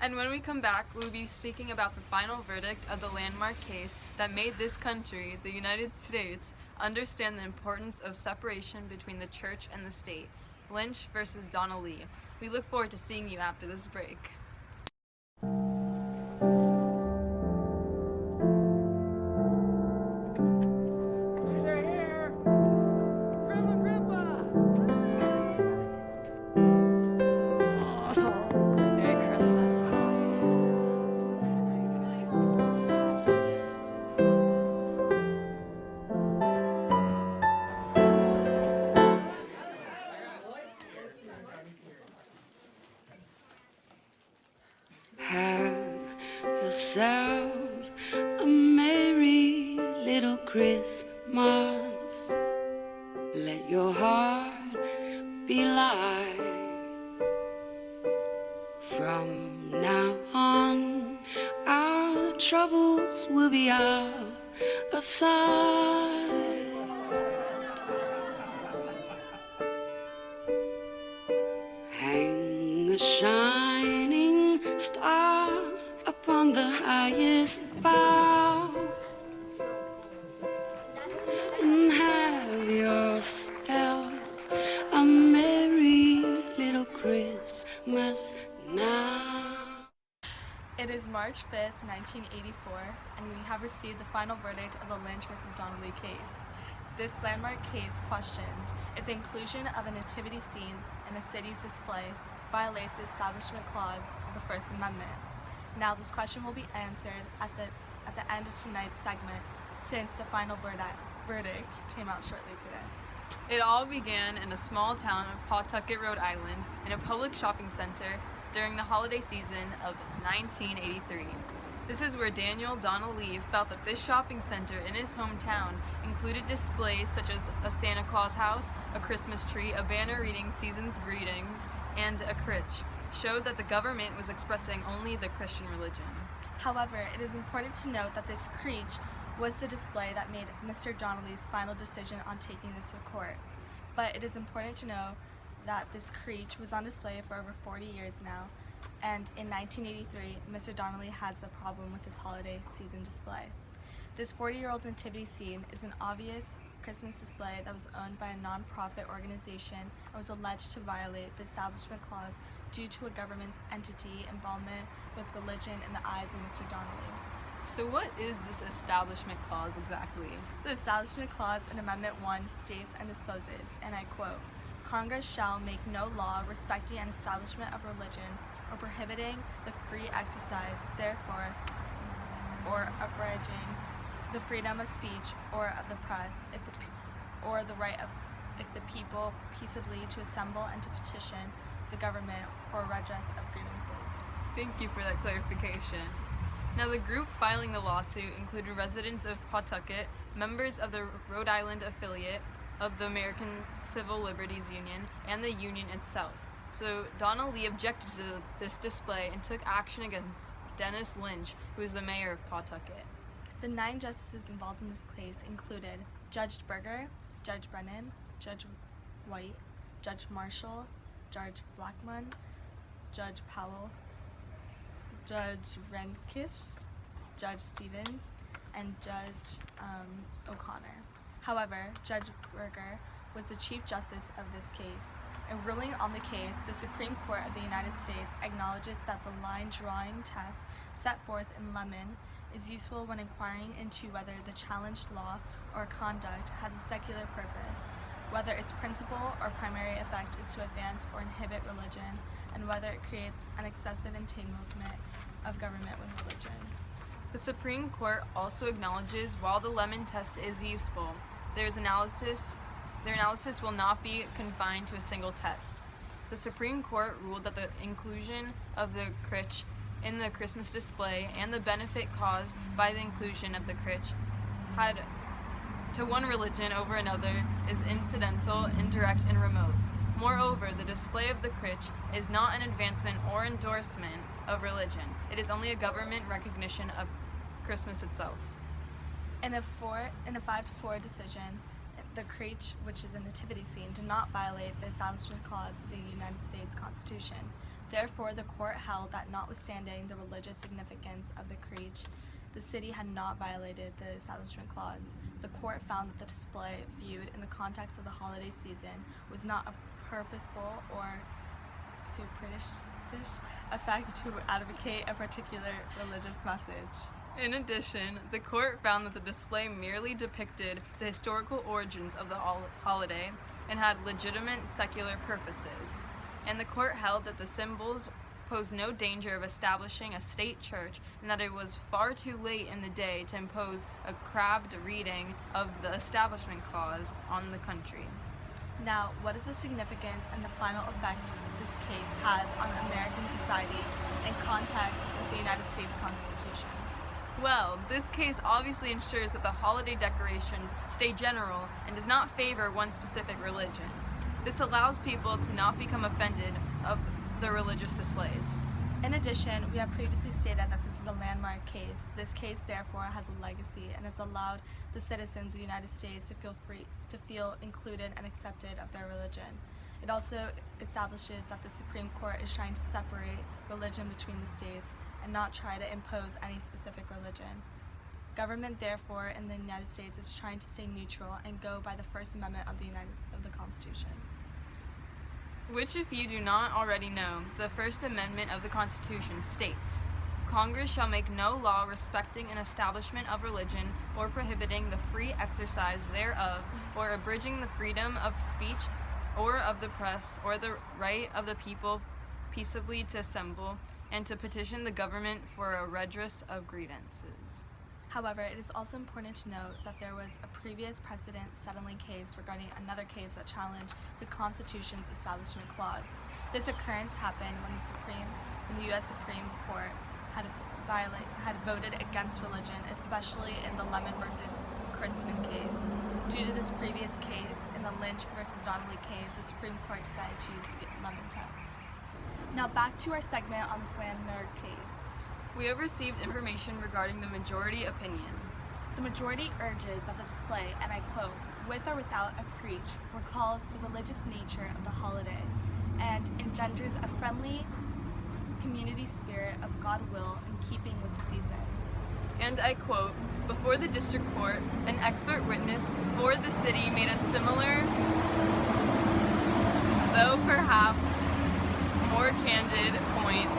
And when we come back, we'll be speaking about the final verdict of the landmark case that made this country, the United States, understand the importance of separation between the church and the state, Lynch versus Donnelly. We look forward to seeing you after this break. Yourself a merry little Christmas. Let your heart be light. From now on, our troubles will be out of sight. Hang a shining star upon the highest bough, and have yourself a merry little Christmas now. It is March 5th, 1984, and we have received the final verdict of the Lynch versus Donnelly case. This landmark case questioned if the inclusion of a nativity scene in a city's display violates the Establishment Clause of the First Amendment. Now this question will be answered at the end of tonight's segment, since the final verdict came out shortly today. It all began in a small town of Pawtucket, Rhode Island, in a public shopping center during the holiday season of 1983. This is where Daniel Donnelly felt that this shopping center in his hometown included displays such as a Santa Claus house, a Christmas tree, a banner reading season's greetings, and a crutch, showed that the government was expressing only the Christian religion. However, it is important to note that this crutch was the display that made Mr. Donnelly's final decision on taking this to court. But it is important to know that this crutch was on display for over 40 years now, and in 1983, Mr. Donnelly has a problem with this holiday season display. This 40-year-old nativity scene is an obvious Christmas display that was owned by a non-profit organization and was alleged to violate the Establishment Clause due to a government entity involvement with religion in the eyes of Mr. Donnelly. So what is this Establishment Clause exactly? The Establishment Clause in Amendment 1 states and discloses, and I quote, "Congress shall make no law respecting an establishment of religion or prohibiting the free exercise therefore or abridging the freedom of speech or of the press or the right of the people peaceably to assemble and to petition the government for redress of grievances." Thank you for that clarification. Now, the group filing the lawsuit included residents of Pawtucket, members of the Rhode Island affiliate of the American Civil Liberties Union, and the union itself. So Donnelly objected to this display and took action against Dennis Lynch, who is the mayor of Pawtucket. The 9 justices involved in this case included Judge Berger, Judge Brennan, Judge White, Judge Marshall, Judge Blackmun, Judge Powell, Judge Rehnquist, Judge Stevens, and Judge O'Connor. However, Judge Berger was the Chief Justice of this case. In ruling on the case, the Supreme Court of the United States acknowledges that the line drawing test set forth in Lemon is useful when inquiring into whether the challenged law or conduct has a secular purpose, whether its principal or primary effect is to advance or inhibit religion, and whether it creates an excessive entanglement of government with religion. The Supreme Court also acknowledges while the Lemon test is useful, their analysis will not be confined to a single test. The Supreme Court ruled that the inclusion of the crutch in the Christmas display and the benefit caused by the inclusion of the crutch had to one religion over another is incidental, indirect, and remote. Moreover, the display of the crutch is not an advancement or endorsement of religion. It is only a government recognition of Christmas itself. In a 5-4 decision, the crutch, which is a nativity scene, did not violate the Establishment Clause of the United States Constitution. Therefore, the court held that notwithstanding the religious significance of the creed, the city had not violated the Establishment Clause. The court found that the display, viewed in the context of the holiday season, was not a purposeful or surreptitious effect to advocate a particular religious message. In addition, the court found that the display merely depicted the historical origins of the holiday and had legitimate secular purposes. And the court held that the symbols posed no danger of establishing a state church and that it was far too late in the day to impose a crabbed reading of the Establishment Clause on the country. Now, what is the significance and the final effect this case has on American society in context with the United States Constitution? Well, this case obviously ensures that the holiday decorations stay general and does not favor one specific religion. This allows people to not become offended of the religious displays. In addition, we have previously stated that this is a landmark case. This case, therefore, has a legacy and has allowed the citizens of the United States to feel included and accepted of their religion. It also establishes that the Supreme Court is trying to separate religion between the states and not try to impose any specific religion. Government, therefore, in the United States is trying to stay neutral and go by the First Amendment of the Constitution. Which, if you do not already know, the First Amendment of the Constitution states, Congress shall make no law respecting an establishment of religion or prohibiting the free exercise thereof or abridging the freedom of speech or of the press or the right of the people peaceably to assemble and to petition the government for a redress of grievances. However, it is also important to note that there was a previous precedent settling case regarding another case that challenged the Constitution's Establishment Clause. This occurrence happened when the U.S. Supreme Court had voted against religion, especially in the Lemon versus Kurtzman case. Due to this previous case, in the Lynch versus Donnelly case, the Supreme Court decided to use the Lemon test. Now back to our segment on the landmark case. We have received information regarding the majority opinion. The majority urges that the display, and I quote, with or without a creech, recalls the religious nature of the holiday and engenders a friendly community spirit of goodwill in keeping with the season. And I quote, before the district court, an expert witness for the city made a similar, though perhaps more candid point,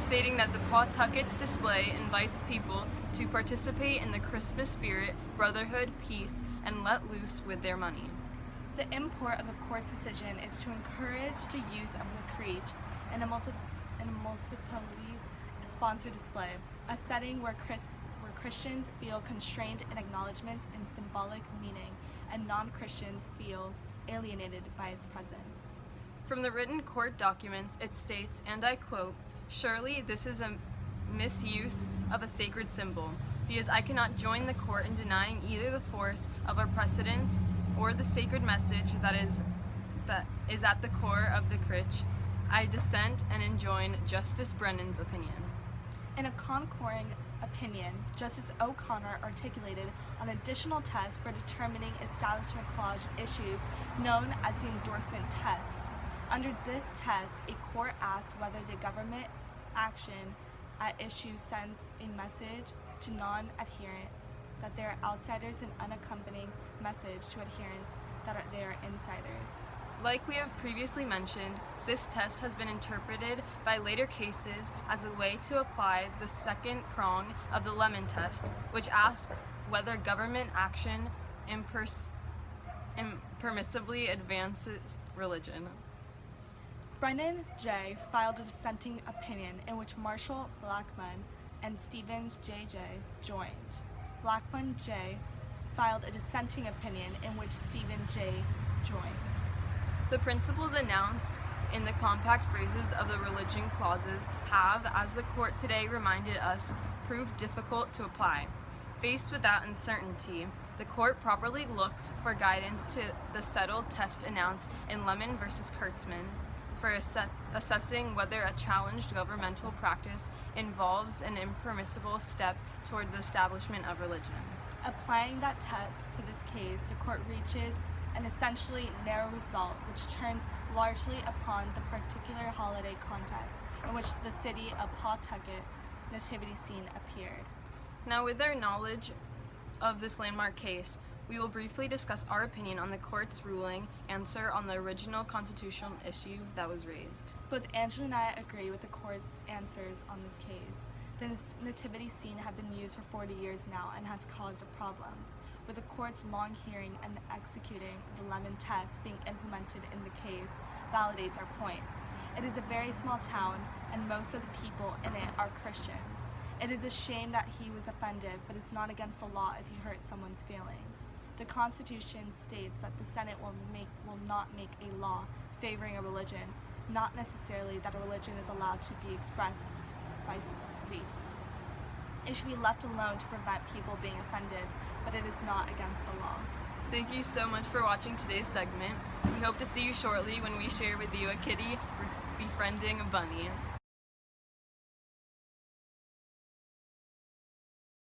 stating that the Pawtucket's display invites people to participate in the Christmas spirit, brotherhood, peace, and let loose with their money. The import of the court's decision is to encourage the use of the creech in a municipally-sponsored display, a setting where Christians feel constrained in acknowledgments and symbolic meaning, and non-Christians feel alienated by its presence. From the written court documents, it states, and I quote, surely this is a misuse of a sacred symbol, because I cannot join the court in denying either the force of our precedents or the sacred message that is at the core of the creech. I dissent and enjoin Justice Brennan's opinion. In a concurring opinion, Justice O'Connor articulated an additional test for determining Establishment Clause issues known as the endorsement test. Under this test, a court asks whether the government action at issue sends a message to non-adherents that they are outsiders and unaccompanying message to adherents that they are insiders. Like we have previously mentioned, this test has been interpreted by later cases as a way to apply the second prong of the Lemon test, which asks whether government action impermissibly advances religion. Brennan J. filed a dissenting opinion in which Marshall Blackmun and Stevens J.J. joined. Blackmun J. filed a dissenting opinion in which Stephen J. joined. The principles announced in the compact phrases of the religion clauses have, as the court today reminded us, proved difficult to apply. Faced with that uncertainty, the court properly looks for guidance to the settled test announced in Lemon versus Kurtzman for assessing whether a challenged governmental practice involves an impermissible step toward the establishment of religion. Applying that test to this case, the court reaches an essentially narrow result which turns largely upon the particular holiday context in which the city of Pawtucket nativity scene appeared. Now, with our knowledge of this landmark case, we will briefly discuss our opinion on the court's ruling, answer on the original constitutional issue that was raised. Both Angela and I agree with the court's answers on this case. The nativity scene had been used for 40 years now and has caused a problem, with the court's long hearing and executing the lemon test being implemented in the case validates our point. It is a very small town, and most of the people in it are Christians. It is a shame that he was offended, but it's not against the law if you hurt someone's feelings. The Constitution states that the Senate will not make a law favoring a religion, not necessarily that a religion is allowed to be expressed by states. It should be left alone to prevent people being offended, but it is not against the law. Thank you so much for watching today's segment. We hope to see you shortly when we share with you a kitty befriending a bunny.